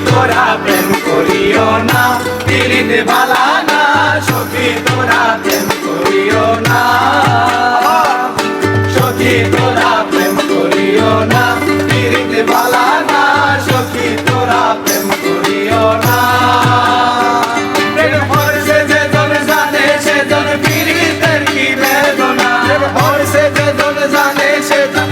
তোরা প্রেম করিও না, পিরিত বালা না, সখী তোরা প্রেম করিও না, সখী তোরা প্রেম করিও না, পিরিত বালা না, সখী তোরা প্রেম করিও না। প্রেম হইছে যেজন জানে সেজন পিরিতের কি বেদনা, প্রেম হইছে যেজন জানে সেজন